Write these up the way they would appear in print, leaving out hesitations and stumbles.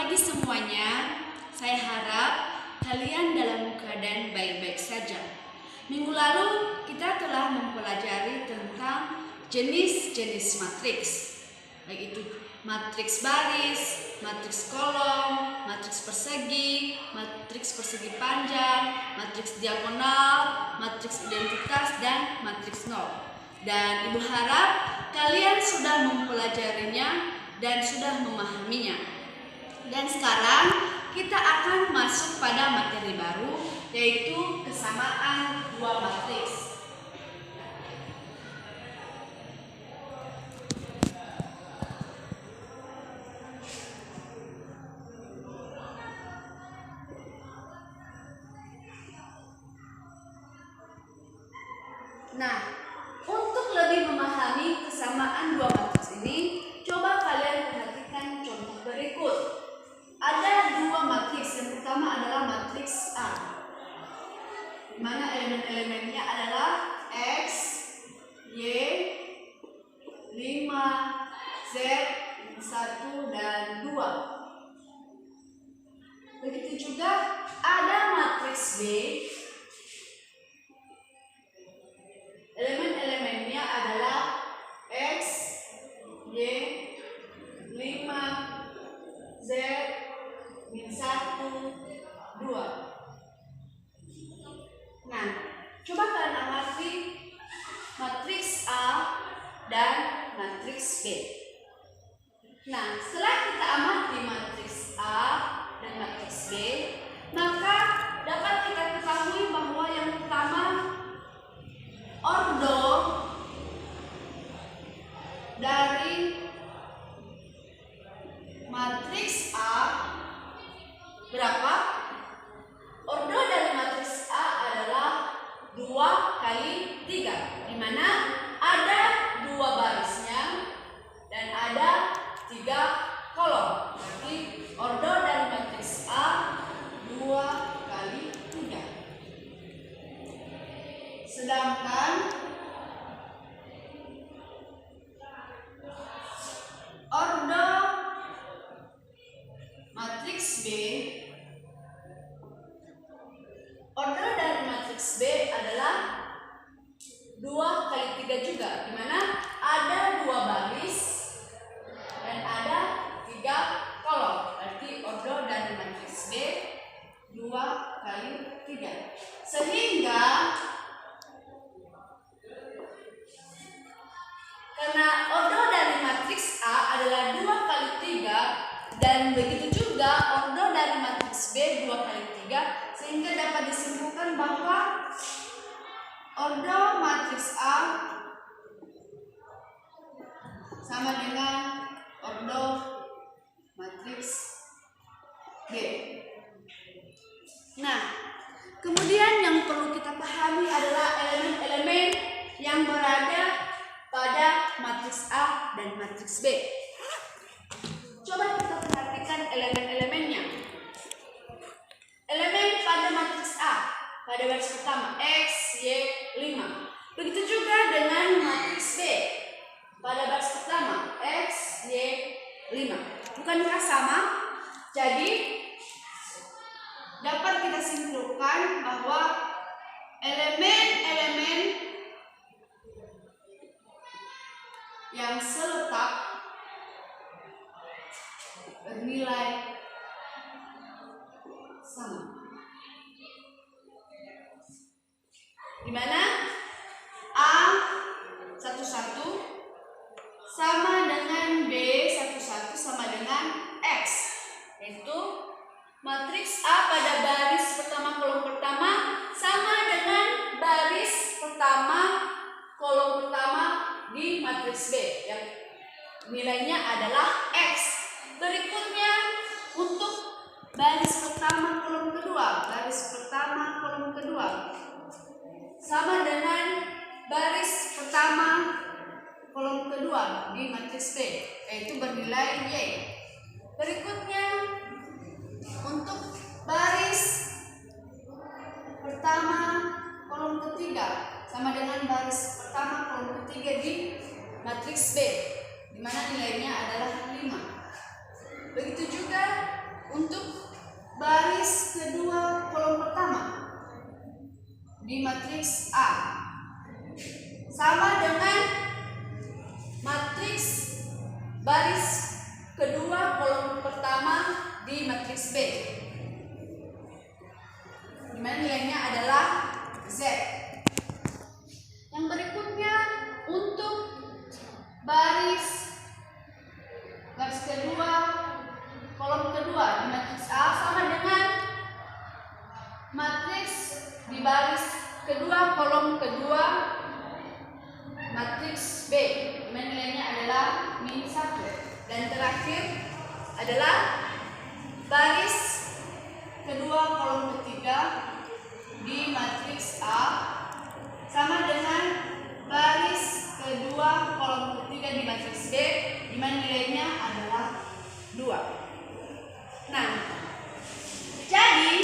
pagi semuanya. Saya harap kalian dalam keadaan baik-baik saja. Minggu lalu kita telah mempelajari tentang jenis-jenis matriks, baik itu matriks baris, matriks kolom, matriks persegi panjang, matriks diagonal, matriks identitas, dan matriks nol. Dan Ibu harap kalian sudah mempelajarinya dan sudah memahaminya. Dan sekarang kita akan masuk pada materi baru, yaitu kesamaan dua matriks. Nah, untuk lebih memahami kesamaan dua matriks ini, coba kalian perhatikan contoh berikut. Ada dua matriks. Yang pertama adalah matriks A, di mana elemen-elemennya adalah X, Y, 5, Z, 1, dan 2. Begitu juga ada matriks B. Elemen-elemennya adalah X, Y, 5, Z, min 1, 2. Nah, coba kalian amati matriks A dan matriks B. Nah, setelah kita amati matriks A dan matriks B, maka dapat kita ketahui bahwa yang pertama, ordo dari matriks A berapa? Ordo dari matriks A adalah 2 kali 3, di mana ada 2 barisnya dan ada 3 kolom. Berarti ordo dari matriks A 2 kali 3. Sedangkan ordo matriks B, ordo dari matriks B adalah 2 kali 3 juga, di mana ada 2 baris dan ada 3 kolom. Berarti ordo dari matriks B 2 kali 3. Sehingga karena ordo dari matriks A adalah 2 kali 3 dan begitu juga ordo dari matriks B 2 kali 3, sehingga dapat disimpulkan bahwa ordo matriks A sama dengan ordo matriks B. Nah, kemudian yang perlu kita pahami adalah elemen-elemen yang berada pada matriks A dan matriks B. Coba kita perhatikan elemen-elemennya. Elemen pada matriks A, pada baris pertama X, Y, 5. Begitu juga dengan matriks B, pada baris pertama X, Y, 5. Bukankah sama? Jadi dapat kita simpulkan bahwa elemen-elemen yang seletak bernilai sama, di mana A11 sama dengan B11 sama dengan X, yaitu matriks A pada baris pertama kolom pertama sama dengan baris pertama kolom pertama di matriks B yang nilainya adalah X. Berikutnya untuk baris pertama kolom kedua, sama dengan baris pertama kolom kedua di matriks B, yaitu bernilai Y. Berikutnya untuk baris pertama kolom ketiga sama dengan baris pertama kolom ketiga di matriks B, di mana nilainya adalah 5. Begitu juga untuk baris kedua kolom pertama di matriks A sama dengan matriks baris kedua kolom pertama di matriks B, di mana nilainya adalah Z. Yang berikutnya untuk baris kedua kolom kedua di matriks A sama dengan matriks di baris kedua kolom kedua matriks B, di mana nilainya adalah -1. Dan terakhir adalah baris kedua kolom ketiga di matriks A sama dengan baris kedua kolom ketiga di matriks B, di mana nilainya adalah 2. Nah, jadi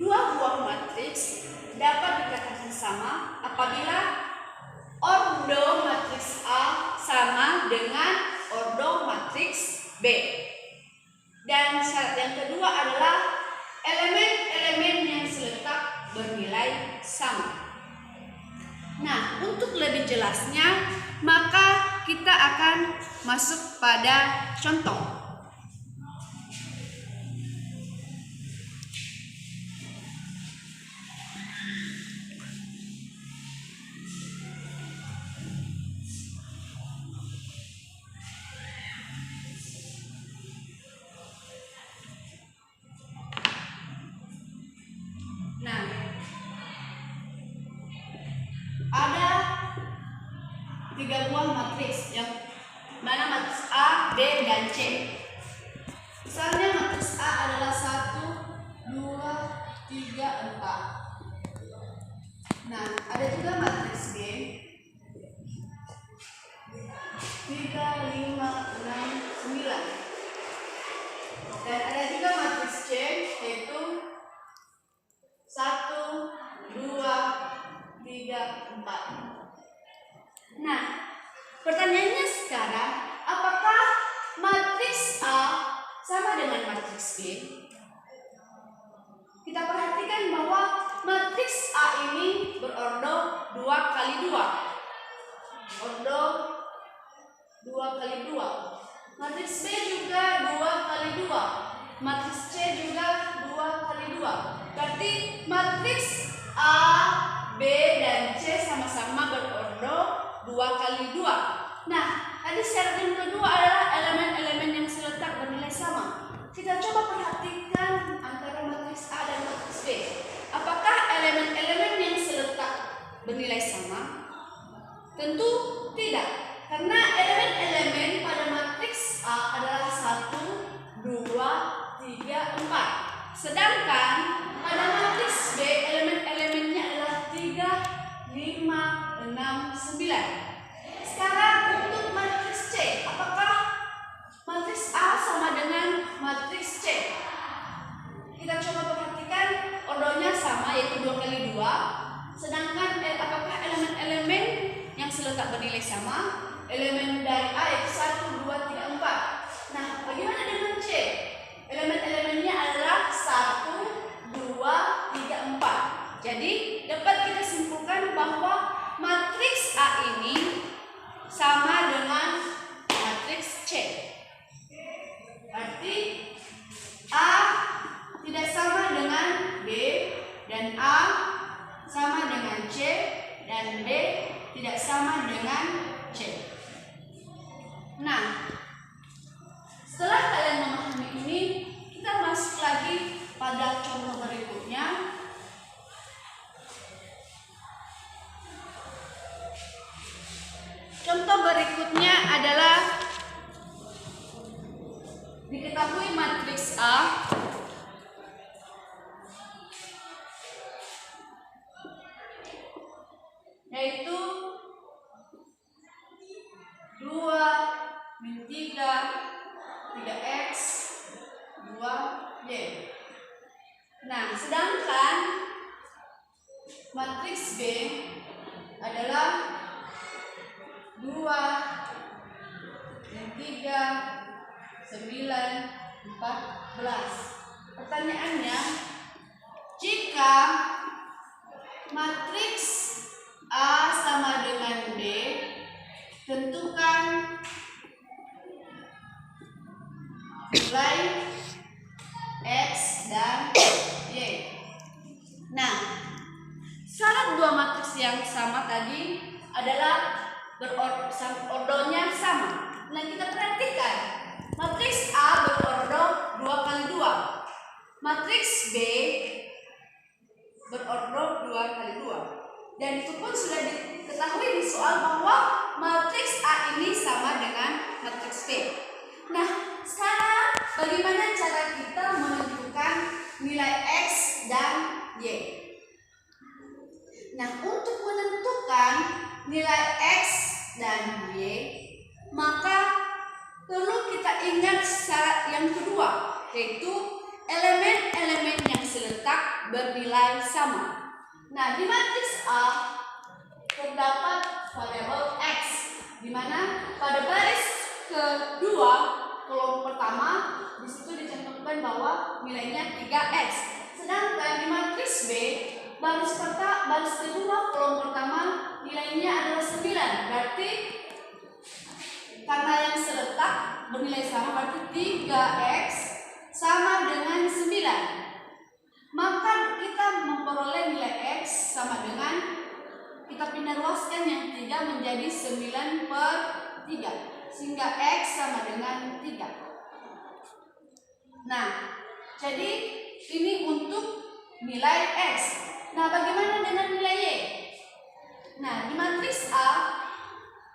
dua buah matriks dapat dikatakan sama apabila ordo matriks A sama dengan ordo matriks B. Dan syarat yang kedua adalah elemen-elemen yang seletak bernilai sama. Nah, untuk lebih jelasnya, maka kita akan masuk pada contoh. Nah, ada 3 buah matriks yang mana matriks A, B, dan C. Misalnya matriks A adalah 1, 2, 3, 4. Nah, ada juga matriks B 3, 5, 6, 9. Dan ada juga matriks C yaitu 1, 2, 3, 4. Nah, pertanyaannya sekarang, apakah matriks A sama dengan matriks B? Kita perhatikan bahwa matriks A ini berordo 2 kali 2. Ordo 2 kali 2. Matriks B juga 2 kali 2. Matriks C juga 2 kali 2. Berarti matriks A, B, dan C sama-sama berordo 2 kali 2. Nah, tadi syarat yang kedua adalah elemen-elemen yang seletak bernilai sama. Kita coba perhatikan antara matriks A dan matriks B. Apakah elemen-elemen yang seletak bernilai sama? Tentu tidak, karena elemen-elemen pada matriks A adalah 1, 2, 3, 4. Sedangkan pada matriks B elemen-elemennya adalah 3, 5, 6, 9. Sekarang untuk matriks C, apakah matriks A sama dengan matriks C? Kita coba perhatikan ordonya sama yaitu 2 kali 2. Sedangkan apakah elemen-elemen yang seletak bernilai sama? Elemen dari A yaitu 1, 2, 3, 4. Nah, bagaimana dengan C? Elemen-elemennya adalah 1, 2, 3, 4. Jadi dapat kita simpulkan bahwa matriks A ini sama dengan matriks C. Berarti A tidak sama dengan B, dan A sama dengan C, dan B tidak sama dengan C. Nah, setelah kalian memahami ini, kita masuk lagi pada contoh berikutnya. Contoh berikutnya adalah diketahui matriks A yaitu 2, min 3, 3x, 2y. Nah, sedangkan matriks B adalah 2, min 3, 9, 14. Pertanyaannya, jika matriks A sama dengan B, tentukan nilai X dan Y. Nah, syarat dua matriks yang sama tadi adalah ordonya sama. Nah, kita perhatikan, matriks A berordo 2 kali 2, matriks B berordo 2 kali 2. Dan itu pun sudah diketahui di soal bahwa matriks A ini sama dengan matriks B. Nah, sekarang bagaimana cara kita menentukan nilai X dan Y? Nah, untuk menentukan nilai X dan Y, maka perlu kita ingat syarat yang kedua, yaitu elemen-elemen yang seletak bernilai sama. Nah, di matriks A terdapat variabel X, di mana pada baris kedua kolom pertama di situ dicantumkan bahwa nilainya 3X. Sedangkan di matriks B baris kedua kolom pertama nilainya adalah 9. Berarti karena yang seletak bernilai sama, berarti 3X sama dengan 9. Maka kita memperoleh nilai X sama dengan, kita pindah luaskan yang 3 menjadi 9/3, sehingga X sama dengan 3. Nah, jadi ini untuk nilai X. Nah, bagaimana dengan nilai Y? Nah, di matriks A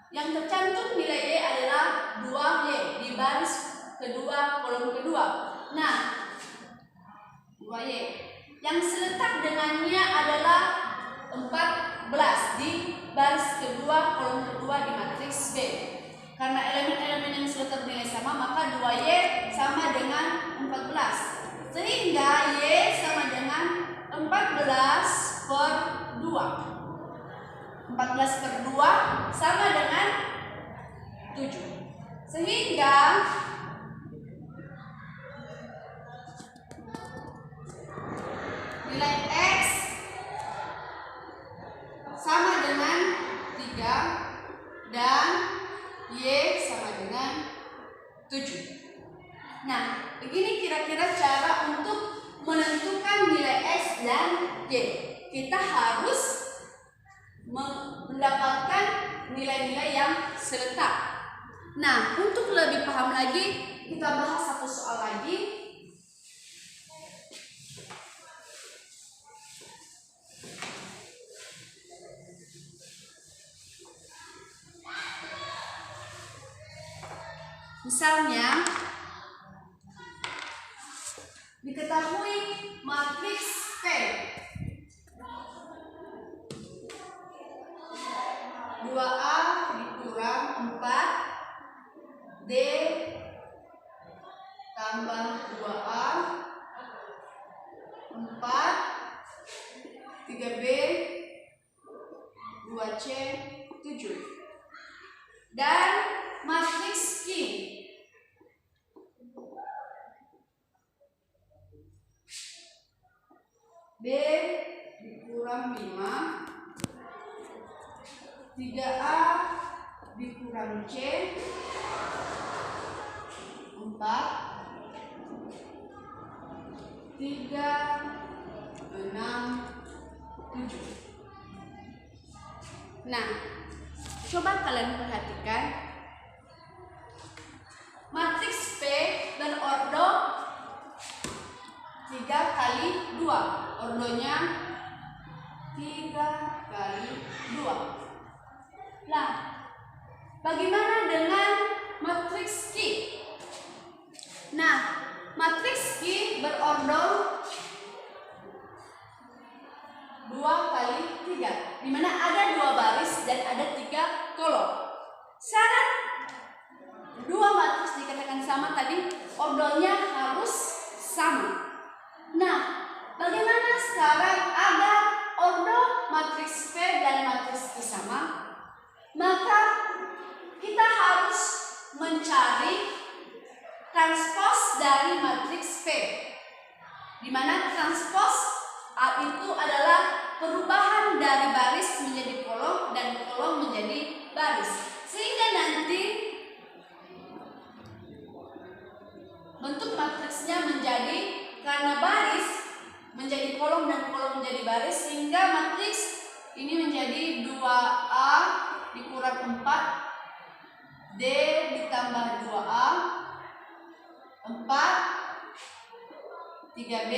yang tercantum nilai Y adalah 2Y di baris kedua kolom kedua. Nah, 2Y yang seletak dengannya adalah 14 di baris kedua kolom kedua di matriks B. Karena elemen-elemen yang seletak nilai sama, maka 2Y sama dengan 14. Sehingga Y sama dengan 14/2. 14/2 sama dengan 7. Sehingga nilai X sama dengan 3 dan Y sama dengan 7. Nah, begini kira-kira cara untuk menentukan nilai X dan Y. Kita harus mendapatkan nilai-nilai yang seletak. Nah, untuk lebih paham lagi, kita bahas satu soal lagi. Misalnya, diketahui matriks P 2A dikurang 4 D tambah 2A 4 3B 2C 7. Dan matriks Q B dikurang 5 3A dikurang C 4 3 6 7. Nah, coba kalian perhatikan, matriks P berordo 3 kali 2. Ordonya 3 kali 2. Nah, bagaimana dengan matriks Q? Nah, matriks Q berordo 2 kali 3, di mana ada 2 baris dan ada 3 kolom. Syarat dua matriks dikatakan sama tadi, ordonya harus sama. Nah, bagaimana sekarang ada ordo matriks P dan matriks Q sama? Maka kita harus mencari transpos dari matriks di mana transpos itu adalah perubahan dari baris menjadi kolom dan kolom menjadi baris, sehingga nanti bentuk matriksnya menjadi, karena baris menjadi kolom dan kolom menjadi baris, sehingga matriks ini menjadi 2A dikurang 4, D ditambah 2A, 4, 3B,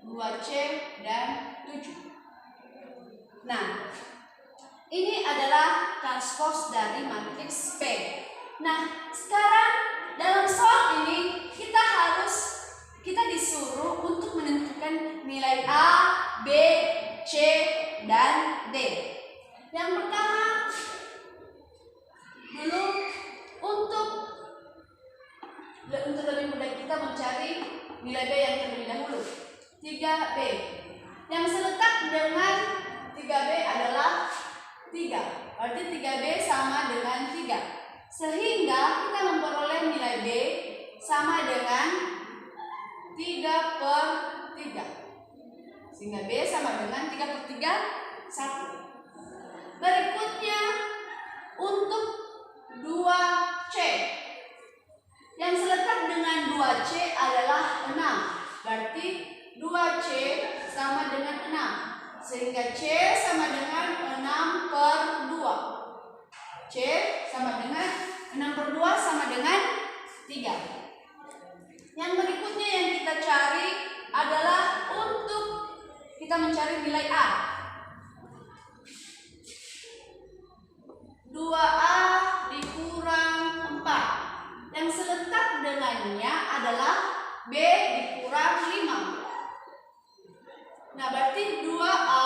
2C, dan 7. Nah, ini adalah transpos dari matriks P. Nah, sekarang dalam soal ini kita disuruh untuk menentukan nilai A, B, C, dan D. Yang pertama, dulu untuk lebih mudah kita mencari nilai B yang terlebih dahulu. 3B. Yang seletak dengan 3B adalah 3. Berarti 3B sama dengan 3. Sehingga kita memperoleh nilai B sama dengan 3/3. Sehingga B sama dengan 3/3, 1. Berikutnya untuk 2C. Yang seletak dengan 2C adalah 6. Berarti 2C sama dengan 6. Sehingga C sama dengan 6/2. C sama dengan 6/2 sama dengan 3. Yang berikutnya yang kita cari adalah untuk kita mencari nilai A. 2A dikurang 4. Yang seletak dengannya adalah B dikurang 5. Nah, berarti 2A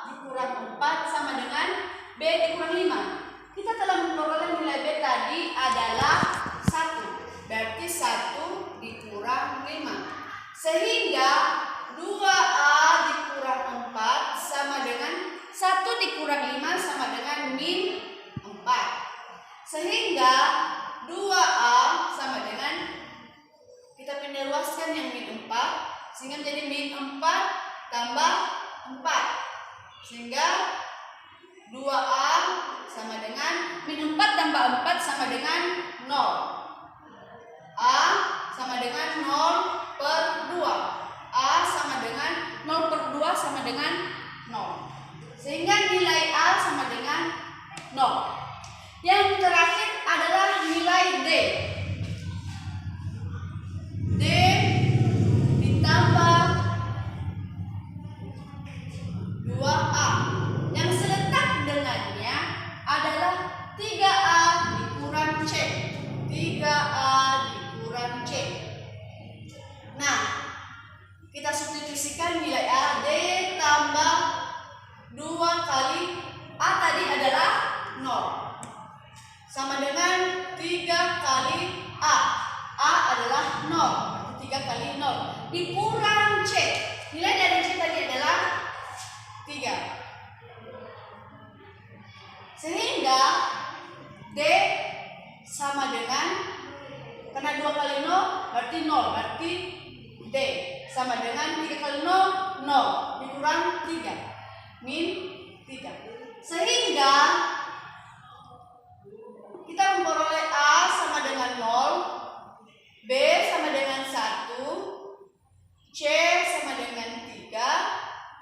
dikurang 4 sama dengan B dikurang 5. Kita telah memperoleh nilai B tadi adalah 1. Berarti 1 dikurang 5. Sehingga 2A dikurang 4 sama dengan 1 dikurang 5 sama dengan min 4. Sehingga 2A sama dengan, kita pindah luaskan yang min 4, sehingga menjadi min 4 tambah 4. Sehingga 2A sama dengan min 4 tambah 4 sama dengan 0. A sama dengan 0/2. A sama dengan 0/2 sama dengan 0. Sehingga nilai A sama dengan 0. Yang terakhir adalah nilai D. D ditambah 2A. Yang seletak dengannya adalah 3A dikurang C. 3A dikurang C. Nah, kita substitusikan nilai A. D tambah 2 kali A tadi adalah 0. Sama dengan 3 kali A. A adalah 0. 3 kali 0. Dikurang C. Nilai dari C tadi adalah 3. Sehingga D sama dengan, karena 2 kali 0 berarti 0. Berarti D sama dengan 3 kali 0, 0. Dikurang 3. Min 3. Sehingga kita memperoleh A sama dengan 0, B sama dengan 1, C sama dengan 3,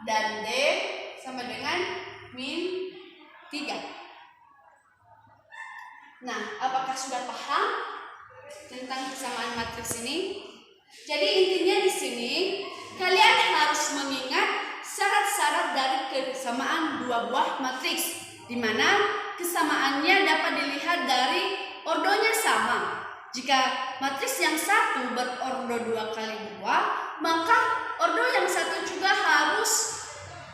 dan D sama dengan min 3. Nah, apakah sudah paham tentang kesamaan matriks ini? Jadi intinya di sini kalian harus mengingat syarat-syarat dari kesamaan dua buah matriks, di mana kesamaannya dapat dilihat dari ordonya sama. Jika matriks yang satu berordo 2 kali 2, maka ordo yang satu juga harus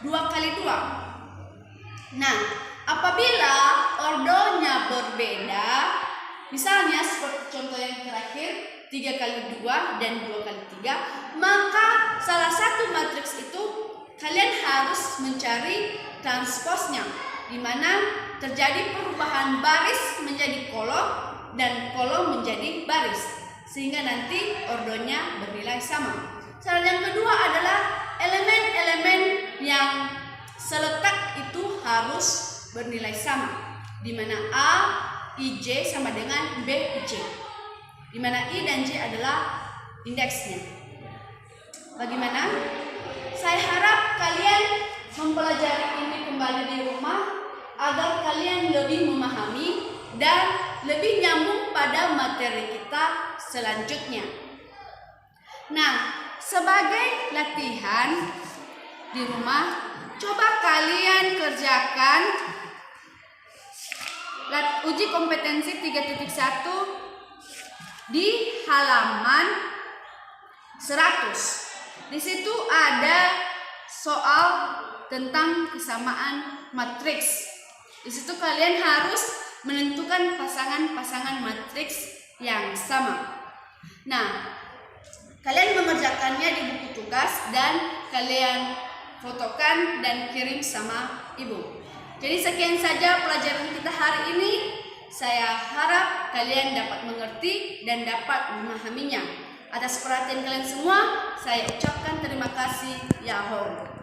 2 kali 2. Nah, apabila ordonya berbeda, misalnya seperti contoh yang terakhir 3 kali 2 dan 2 kali 3, maka salah satu matriks itu kalian harus mencari transposnya, di mana terjadi perubahan baris menjadi kolom dan kolom menjadi baris, sehingga nanti ordonya bernilai sama. Cara yang kedua adalah elemen-elemen yang seletak itu harus bernilai sama, di mana A, I, J sama dengan B, I, C, di mana I dan J adalah indeksnya. Bagaimana? Saya harap kalian mempelajari ini kembali di rumah agar kalian lebih memahami dan lebih nyambung pada materi kita selanjutnya. Nah, sebagai latihan di rumah, coba kalian kerjakan uji kompetensi 3.1 di halaman 100. Di situ ada soal tentang kesamaan matriks. Di situ kalian harus menentukan pasangan-pasangan matriks yang sama. Nah, kalian mengerjakannya di buku tugas dan kalian fotokan dan kirim sama ibu. Jadi sekian saja pelajaran kita hari ini. Saya harap kalian dapat mengerti dan dapat memahaminya. Atas perhatian kalian semua, saya ucapkan terima kasih. Yahoo.